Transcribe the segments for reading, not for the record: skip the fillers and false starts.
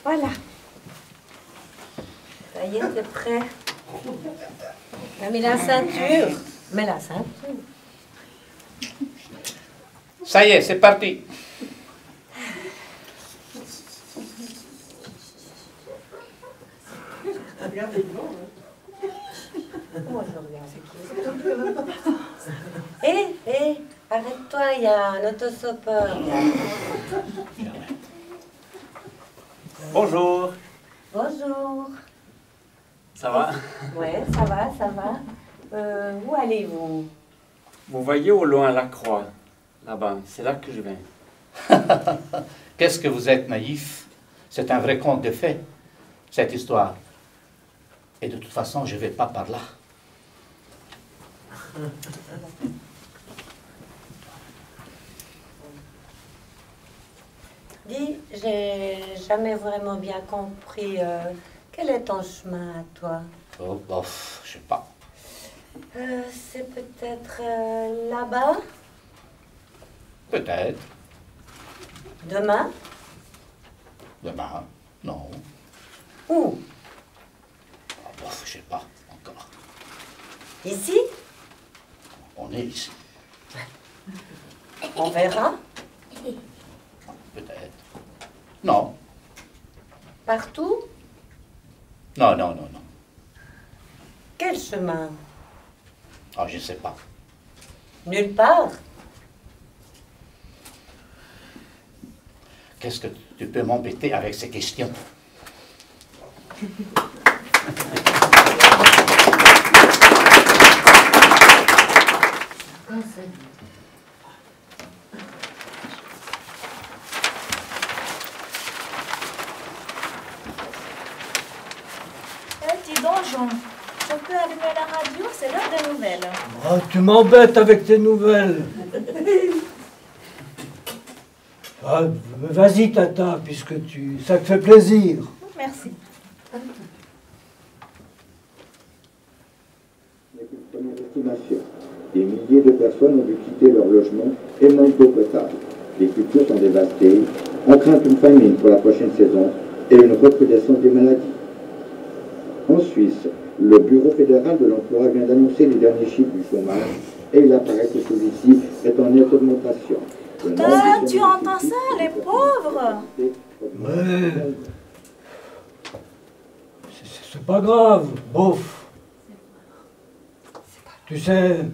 Voilà. Ça y est, c'est prêt. On a mis la ceinture. Mets la ceinture. Ça y est, c'est parti. Arrête-toi, il y a un autostoppeur. Bonjour. Bonjour. Ça va? Ouais, ça va, ça va. Où allez-vous? Vous voyez au loin la croix, là-bas, c'est là que je vais. Qu'est-ce que vous êtes naïf? C'est un vrai conte de fées, cette histoire. Et de toute façon, je ne vais pas par là. Dis, j'ai jamais vraiment bien compris. Quel est ton chemin à toi? Oh, bof, je sais pas. C'est peut-être là-bas? Peut-être. Demain? Demain, non. Où? Oh, bof, je sais pas encore. Ici? On est ici. On verra. Peut-être. Non. Partout? Non, non, non, non. Quel chemin? Ah, je ne sais pas. Nulle part? Qu'est-ce que tu peux m'embêter avec ces questions? Dis donc, Jean, on peut allumer la radio, c'est l'heure des nouvelles. Oh, tu m'embêtes avec tes nouvelles. Ah, vas-y, Tata, puisque ça te fait plaisir. Merci. Première estimation. Des milliers de personnes ont dû quitter leur logement et manquent d'eau potable. Les cultures sont dévastées. On craint une famine pour la prochaine saison et une recrudescence des maladies. En Suisse, le Bureau fédéral de l'emploi vient d'annoncer les derniers chiffres du chômage et il apparaît que celui-ci est en nette augmentation. Tu entends ça, les pauvres? Mais c'est pas grave, bof. Tu sais,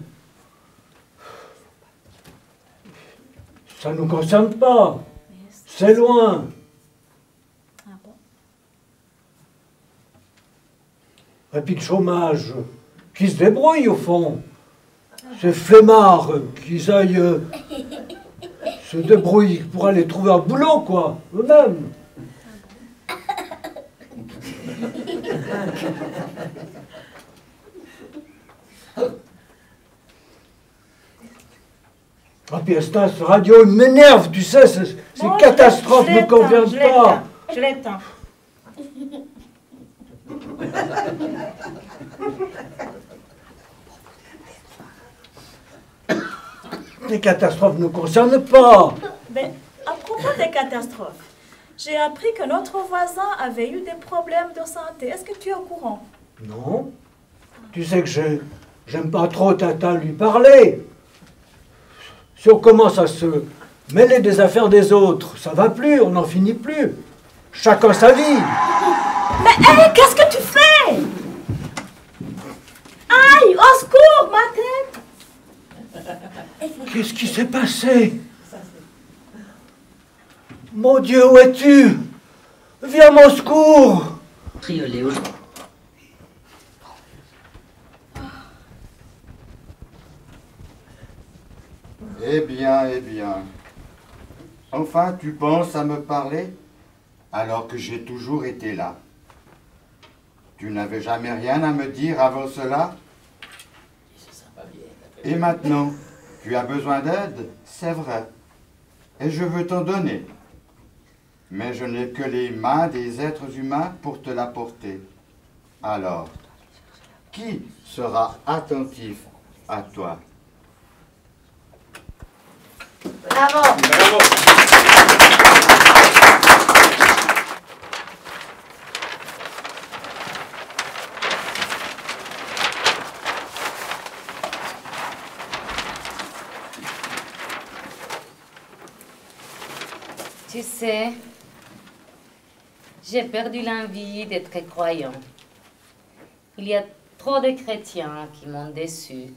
ça nous concerne pas. C'est loin. Et puis le chômage, qui se débrouille au fond. Ces flemmards qu'ils aillent se débrouiller pour aller trouver un boulot, quoi, eux-mêmes. Ah, puis cette radio m'énerve, tu sais, ces catastrophes ne conviennent pas. Je l'éteins. Les catastrophes ne nous concernent pas. Mais à propos des catastrophes, j'ai appris que notre voisin avait eu des problèmes de santé. Est-ce que tu es au courant? Non. Tu sais que j'aime pas trop Tata lui parler. Si on commence à se mêler des affaires des autres, ça va plus, on n'en finit plus. Chacun sa vie. Mais hé, qu'est-ce que tu fais? Aïe, au secours, ma tête! Qu'est-ce qui s'est passé? Mon Dieu, où es-tu? Viens à mon secours! Eh bien, eh bien. Enfin, tu penses à me parler alors que j'ai toujours été là. Tu n'avais jamais rien à me dire avant cela? Et maintenant, tu as besoin d'aide, c'est vrai. Et je veux t'en donner. Mais je n'ai que les mains des êtres humains pour te l'apporter. Alors, qui sera attentif à toi? Bravo. Bravo. Tu sais, j'ai perdu l'envie d'être croyant. Il y a trop de chrétiens qui m'ont déçu.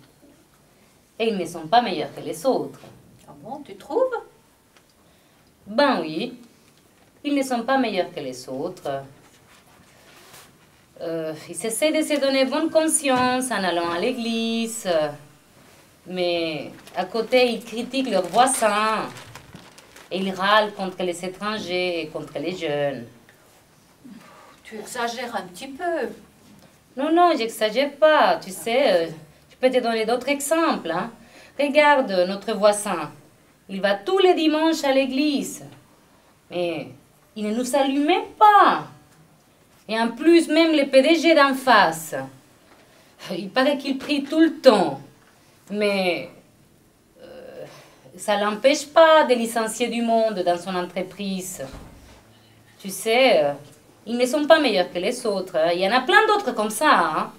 Et ils ne sont pas meilleurs que les autres. Ah bon, tu trouves? Ben oui, ils ne sont pas meilleurs que les autres. Ils essaient de se donner bonne conscience en allant à l'église. Mais à côté, ils critiquent leurs voisins. Et ils râlent contre les étrangers et contre les jeunes. Tu exagères un petit peu. Non, non, j'exagère pas. Tu sais, je peux te donner d'autres exemples. Hein. Regarde notre voisin. Il va tous les dimanches à l'église. Mais il ne nous salue même pas. Et en plus, même le PDG d'en face. Il paraît qu'il prie tout le temps. Mais ça ne l'empêche pas de licencier du monde dans son entreprise. Tu sais, ils ne sont pas meilleurs que les autres. Il y en a plein d'autres comme ça. Hein.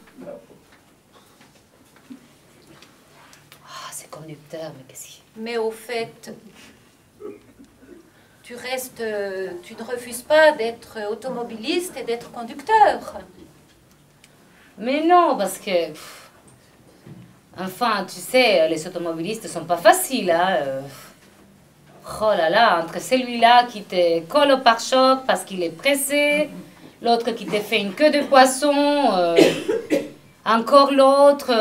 Ah, c'est conducteur, mais qu'est-ce qu'il... Mais au fait, tu ne refuses pas d'être automobiliste et d'être conducteur. Mais non, parce que... Enfin, tu sais, les automobilistes ne sont pas faciles. Hein. Oh là là, entre celui-là qui te colle au pare-choc parce qu'il est pressé, l'autre qui te fait une queue de poisson, encore l'autre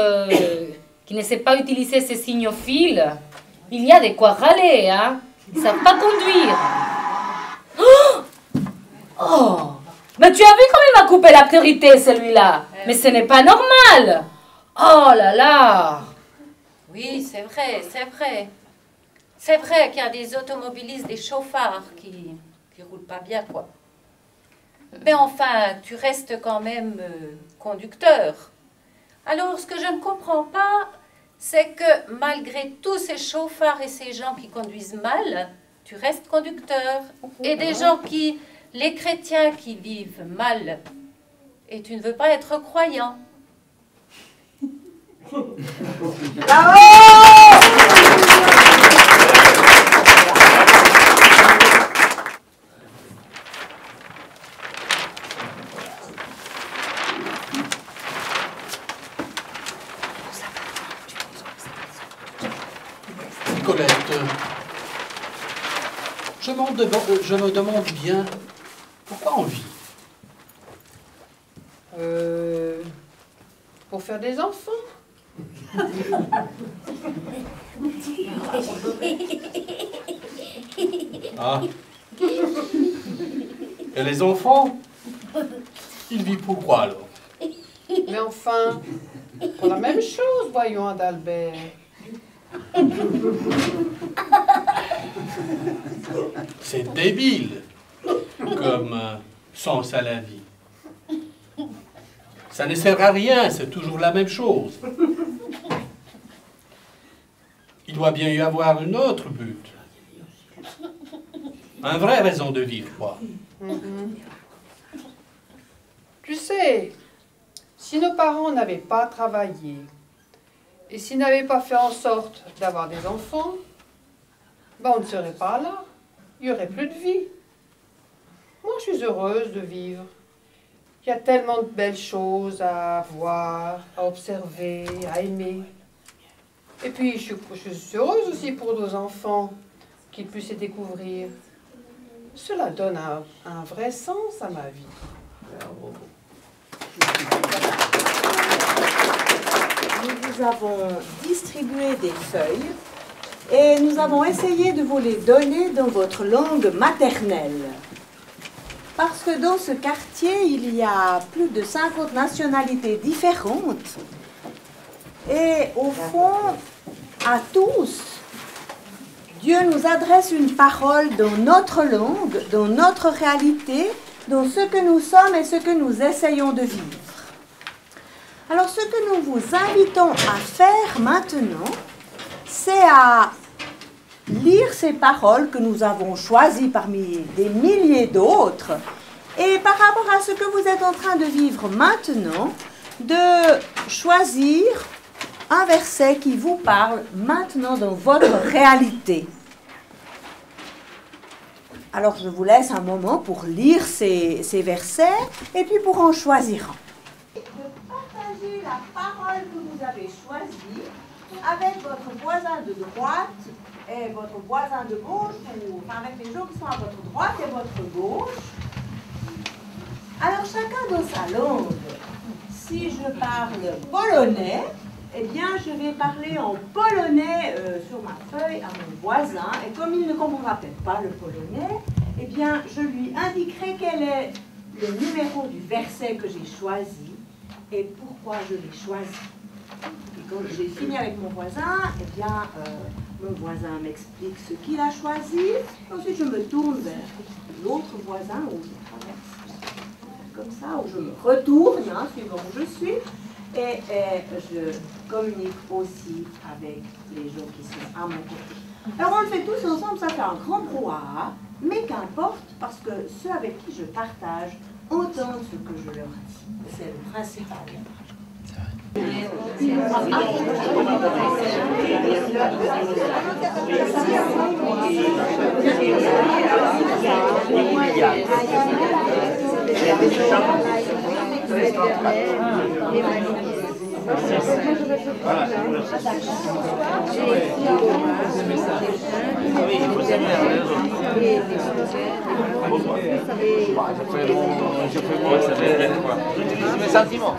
qui ne sait pas utiliser ses signophiles, il y a de quoi râler, hein. Ils ne savent pas conduire. Oh, mais tu as vu comme il m'a coupé la priorité, celui-là. Mais ce n'est pas normal. Oh là là! Oui, c'est vrai, c'est vrai. C'est vrai qu'il y a des automobilistes, des chauffards qui roulent pas bien, quoi. Mais enfin, tu restes quand même conducteur. Alors, ce que je ne comprends pas, c'est que malgré tous ces chauffards et ces gens qui conduisent mal, tu restes conducteur. Et des gens les chrétiens qui vivent mal, et tu ne veux pas être croyant. Bravo! Colette, je me demande bien pourquoi on vit. Pour faire des enfants. Ah. Et les enfants, ils vivent pourquoi alors? Mais enfin, pour la même chose, voyons, Adalbert. C'est débile comme sens à la vie. Ça ne sert à rien, c'est toujours la même chose. Il doit bien y avoir un autre but. Une vraie raison de vivre, quoi. Tu sais, si nos parents n'avaient pas travaillé et s'ils n'avaient pas fait en sorte d'avoir des enfants, ben on ne serait pas là. Il n'y aurait plus de vie. Moi, je suis heureuse de vivre. Il y a tellement de belles choses à voir, à observer, à aimer. Et puis, je suis heureuse aussi pour nos enfants qu'ils puissent les découvrir. Cela donne un vrai sens à ma vie. Nous vous avons distribué des feuilles et nous avons essayé de vous les donner dans votre langue maternelle. Parce que dans ce quartier, il y a plus de 50 nationalités différentes. Et au fond, à tous, Dieu nous adresse une parole dans notre langue, dans notre réalité, dans ce que nous sommes et ce que nous essayons de vivre. Alors ce que nous vous invitons à faire maintenant, c'est à lire ces paroles que nous avons choisies parmi des milliers d'autres, et par rapport à ce que vous êtes en train de vivre maintenant, de choisir un verset qui vous parle maintenant dans votre réalité. Alors je vous laisse un moment pour lire ces versets et puis pour en choisir un. De partager la parole que vous avez choisie avec votre voisin de droite et votre voisin de gauche, ou enfin avec les gens qui sont à votre droite et votre gauche. Alors chacun dans sa langue. Si je parle polonais, eh bien je vais parler en polonais sur ma feuille à mon voisin, et comme il ne comprendra peut-être pas le polonais, eh bien je lui indiquerai quel est le numéro du verset que j'ai choisi et pourquoi je l'ai choisi. Et quand j'ai fini avec mon voisin, eh bien mon voisin m'explique ce qu'il a choisi, ensuite je me tourne vers l'autre voisin où je traverse. Comme ça, où je me retourne, hein, suivant où je suis, et je communique aussi avec les gens qui sont à mon côté. Alors on le fait tous ensemble, ça fait un grand brouhaha, mais qu'importe, parce que ceux avec qui je partage entendent ce que je leur dis. C'est le principal. Mes sentiments.